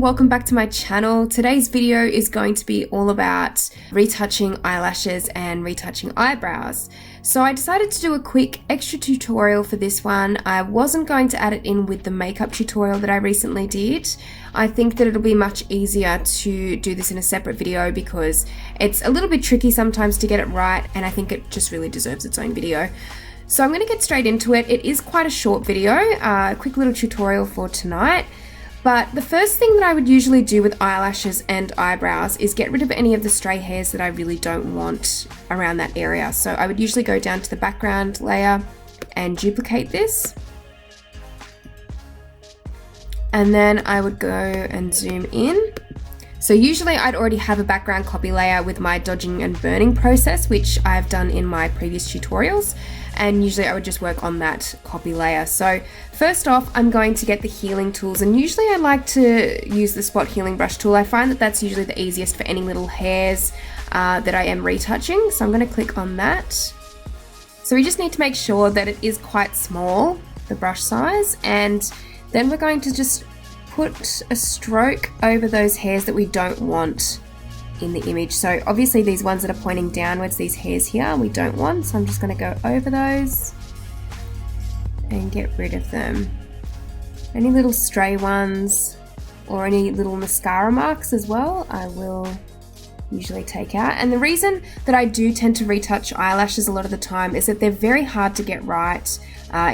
and welcome back to my channel. Today's video is going to be all about retouching eyelashes and retouching eyebrows. So I decided to do a quick extra tutorial for this one. I wasn't going to add it in with the makeup tutorial that I recently did. I think that it'll be much easier to do this in a separate video because it's a little bit tricky sometimes to get it right, and I think it just really deserves its own video. So I'm going to get straight into it. It is quite a short video, a quick little tutorial for tonight. But the first thing that I would usually do with eyelashes and eyebrows is get rid of any of the stray hairs that I really don't want around that area. So I would usually go down to the background layer and duplicate this. And then I would go and zoom in. So usually I'd already have a background copy layer with my dodging and burning process, which I've done in my previous tutorials. And usually I would just work on that copy layer. So first off, I'm going to get the healing tools, and usually I like to use the spot healing brush tool. I find that that's usually the easiest for any little hairs that I am retouching. So I'm going to click on that. So we just need to make sure that it is quite small, the brush size, and then we're going to just put a stroke over those hairs that we don't want in the image. So obviously these ones that are pointing downwards, these hairs here, we don't want, so I'm just going to go over those and get rid of them. Any little stray ones or any little mascara marks as well, I will usually take out. And the reason that I do tend to retouch eyelashes a lot of the time is that they're very hard to get right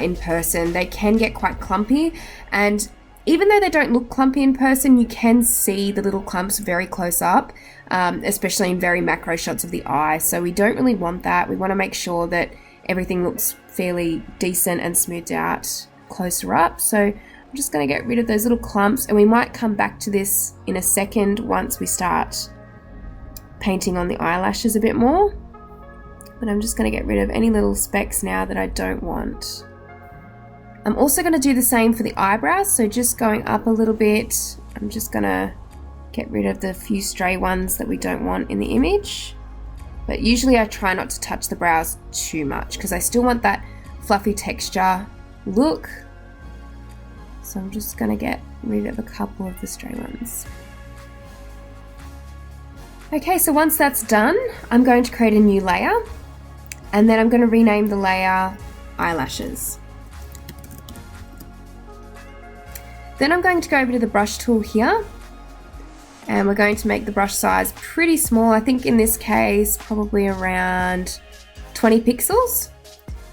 in person. They can get quite clumpy, and even though they don't look clumpy in person, you can see the little clumps very close up, especially in very macro shots of the eye. So we don't really want that. We want to make sure that everything looks fairly decent and smoothed out closer up. So I'm just going to get rid of those little clumps, and we might come back to this in a second once we start painting on the eyelashes a bit more. But I'm just going to get rid of any little specks now that I don't want. I'm also going to do the same for the eyebrows, so just going up a little bit, I'm just going to get rid of the few stray ones that we don't want in the image. But usually I try not to touch the brows too much because I still want that fluffy texture look. So I'm just going to get rid of a couple of the stray ones. Okay, so once that's done, I'm going to create a new layer, and then I'm going to rename the layer Eyelashes. Then I'm going to go over to the brush tool here, and we're going to make the brush size pretty small. I think in this case probably around 20 pixels,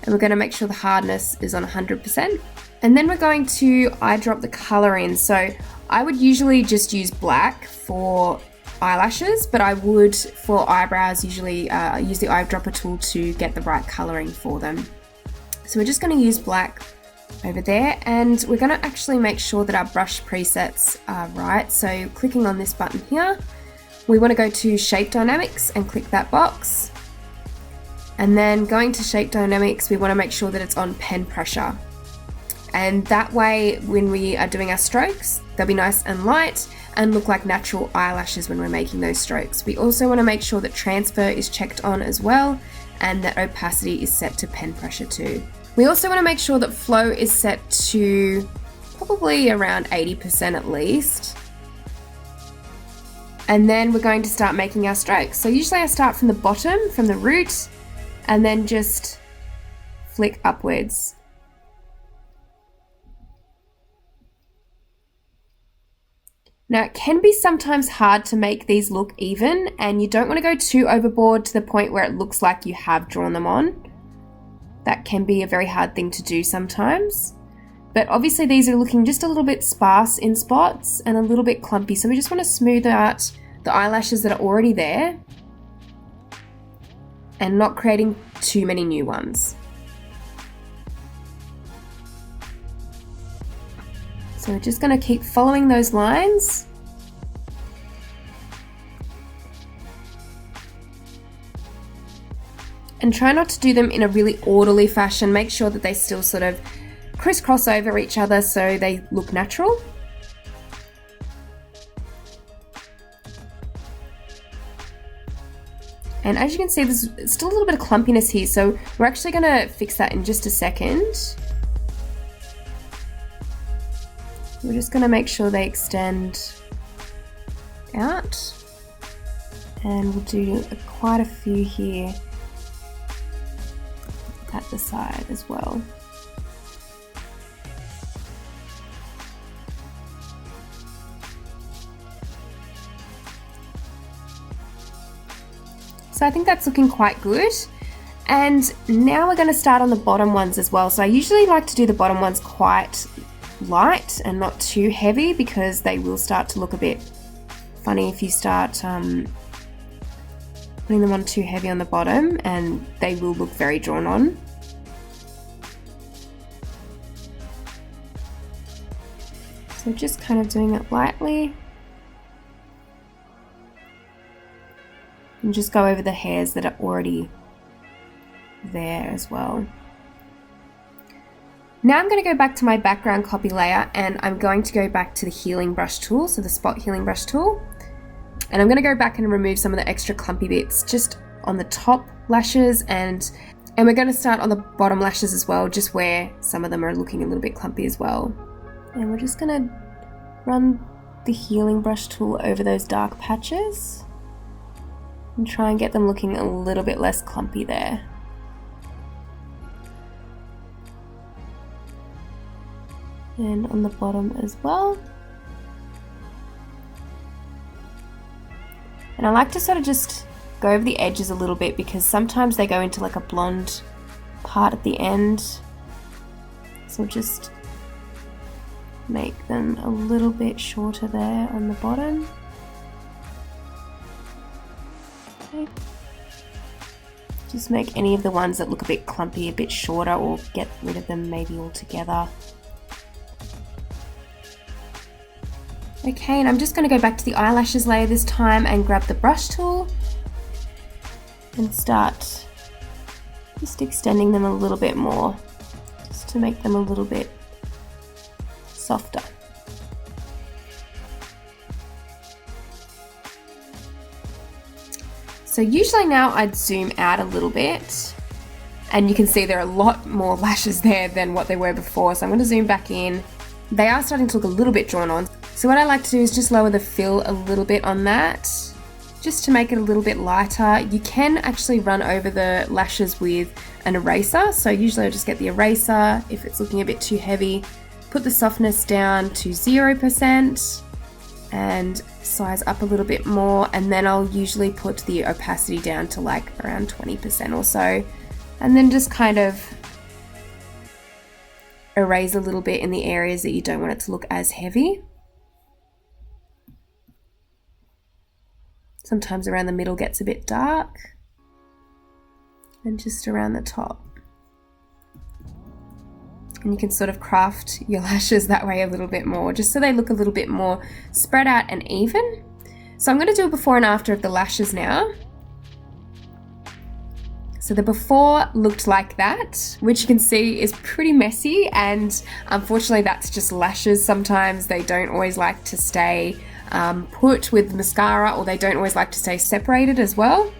and we're going to make sure the hardness is on 100%. And then we're going to eyedrop the color in. So I would usually just use black for eyelashes, but I would for eyebrows usually use the eyedropper tool to get the right coloring for them. So we're just going to use black over there, and we're going to actually make sure that our brush presets are right. So clicking on this button here, we want to go to Shape Dynamics and click that box, and then going to Shape Dynamics, we want to make sure that it's on pen pressure, and that way when we are doing our strokes, they'll be nice and light and look like natural eyelashes when we're making those strokes. We also want to make sure that transfer is checked on as well, and that opacity is set to pen pressure too. We also want to make sure that flow is set to probably around 80% at least. And then we're going to start making our strokes. So usually I start from the bottom, from the root, and then just flick upwards. Now it can be sometimes hard to make these look even, and you don't want to go too overboard to the point where it looks like you have drawn them on. That can be a very hard thing to do sometimes. But obviously these are looking just a little bit sparse in spots and a little bit clumpy. So we just want to smooth out the eyelashes that are already there and not creating too many new ones. So we're just going to keep following those lines. And try not to do them in a really orderly fashion. Make sure that they still sort of crisscross over each other so they look natural. And as you can see, there's still a little bit of clumpiness here, so we're actually going to fix that in just a second. We're just going to make sure they extend out. And we'll do quite a few here at the side as well. So I think that's looking quite good. And now we're going to start on the bottom ones as well. So I usually like to do the bottom ones quite light and not too heavy, because they will start to look a bit funny if you start putting them on too heavy on the bottom, and they will look very drawn on. So just kind of doing it lightly. And just go over the hairs that are already there as well. Now I'm going to go back to my background copy layer, and I'm going to go back to the healing brush tool, so the spot healing brush tool. And I'm going to go back and remove some of the extra clumpy bits just on the top lashes, and we're going to start on the bottom lashes as well, just where some of them are looking a little bit clumpy as well. And we're just going to run the healing brush tool over those dark patches and try and get them looking a little bit less clumpy there. And on the bottom as well. And I like to sort of just go over the edges a little bit, because sometimes they go into like a blonde part at the end. So just make them a little bit shorter there on the bottom. Okay. Just make any of the ones that look a bit clumpy a bit shorter, or get rid of them maybe altogether. Okay, and I'm just going to go back to the eyelashes layer this time and grab the brush tool and start just extending them a little bit more, just to make them a little bit softer. So usually now I'd zoom out a little bit, and you can see there are a lot more lashes there than what they were before. So I'm going to zoom back in. They are starting to look a little bit drawn on. So what I like to do is just lower the fill a little bit on that, just to make it a little bit lighter. You can actually run over the lashes with an eraser. So usually I just get the eraser if it's looking a bit too heavy, put the softness down to 0% and size up a little bit more, and then I'll usually put the opacity down to like around 20% or so, and then just kind of erase a little bit in the areas that you don't want it to look as heavy. Sometimes around the middle gets a bit dark, and just around the top. And you can sort of craft your lashes that way a little bit more, just so they look a little bit more spread out and even. So I'm going to do a before and after of the lashes now. So the before looked like that, which you can see is pretty messy, and unfortunately that's just lashes. Sometimes they don't always like to stay put with mascara, or they don't always like to stay separated as well.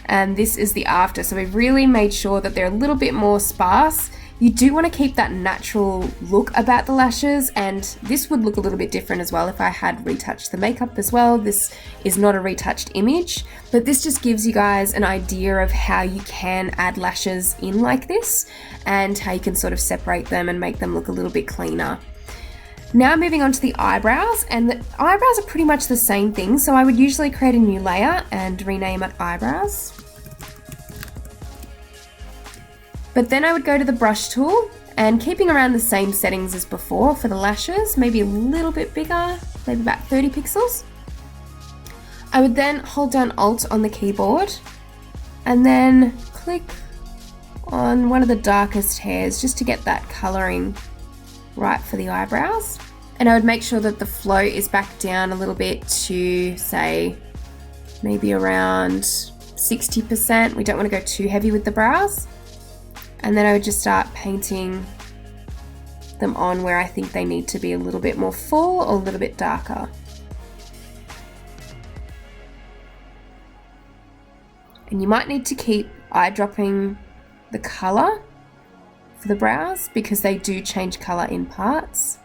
And this is the after, so we've really made sure that they're a little bit more sparse. You do want to keep that natural look about the lashes, and this would look a little bit different as well if I had retouched the makeup as well. This is not a retouched image, but this just gives you guys an idea of how you can add lashes in like this, and how you can sort of separate them and make them look a little bit cleaner. Now moving on to the eyebrows, and the eyebrows are pretty much the same thing, so I would usually create a new layer and rename it eyebrows. But then I would go to the brush tool, and keeping around the same settings as before for the lashes, maybe a little bit bigger, maybe about 30 pixels. I would then hold down Alt on the keyboard and then click on one of the darkest hairs just to get that colouring right for the eyebrows. And I would make sure that the flow is back down a little bit to, say, maybe around 60%. We don't want to go too heavy with the brows. And then I would just start painting them on where I think they need to be a little bit more full or a little bit darker. And you might need to keep eyedropping the colour for the brows, because they do change colour in parts.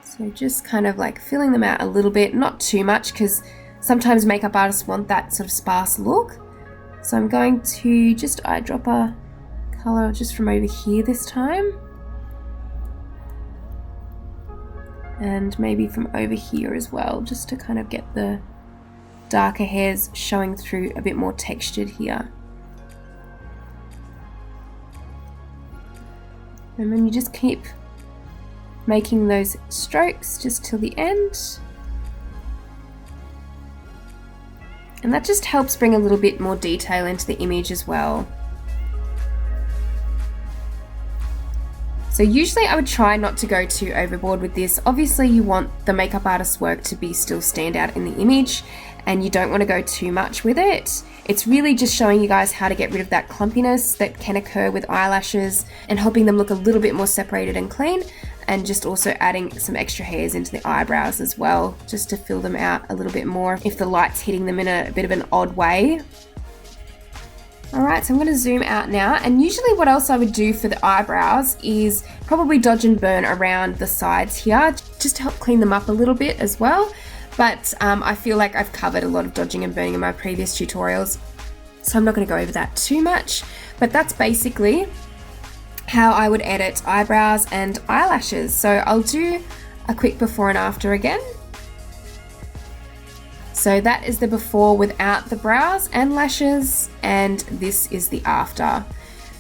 So So just kind of like filling them out a little bit, not too much, because sometimes makeup artists want that sort of sparse look. So I'm going to just eyedropper color just from over here this time. And maybe from over here as well, just to kind of get the darker hairs showing through a bit more textured here. And then you just keep making those strokes just till the end. And that just helps bring a little bit more detail into the image as well. So usually I would try not to go too overboard with this. Obviously you want the makeup artist's work to be still stand out in the image, and you don't want to go too much with it. It's really just showing you guys how to get rid of that clumpiness that can occur with eyelashes and helping them look a little bit more separated and clean, and just also adding some extra hairs into the eyebrows as well, just to fill them out a little bit more if the light's hitting them in a bit of an odd way. Alright, so I'm going to zoom out now, and usually what else I would do for the eyebrows is probably dodge and burn around the sides here, just to help clean them up a little bit as well. But I feel like I've covered a lot of dodging and burning in my previous tutorials, so I'm not going to go over that too much. But that's basically how I would edit eyebrows and eyelashes. So I'll do a quick before and after again. So that is the before without the brows and lashes, and this is the after.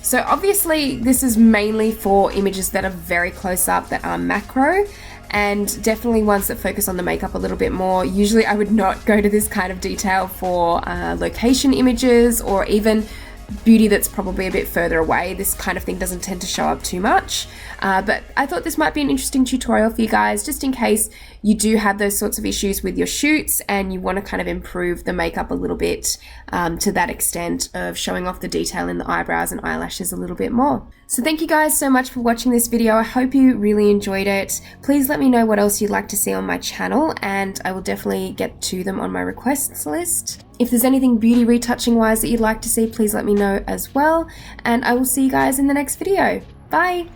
So obviously this is mainly for images that are very close up, that are macro, and definitely ones that focus on the makeup a little bit more. Usually I would not go to this kind of detail for location images, or even beauty that's probably a bit further away. This kind of thing doesn't tend to show up too much, but I thought this might be an interesting tutorial for you guys, just in case you do have those sorts of issues with your shoots and you want to kind of improve the makeup a little bit to that extent of showing off the detail in the eyebrows and eyelashes a little bit more. So thank you guys so much for watching this video. I hope you really enjoyed it. Please let me know what else you'd like to see on my channel, and I will definitely get to them on my requests list. If there's anything beauty retouching wise that you'd like to see, please let me know as well, and I will see you guys in the next video. Bye!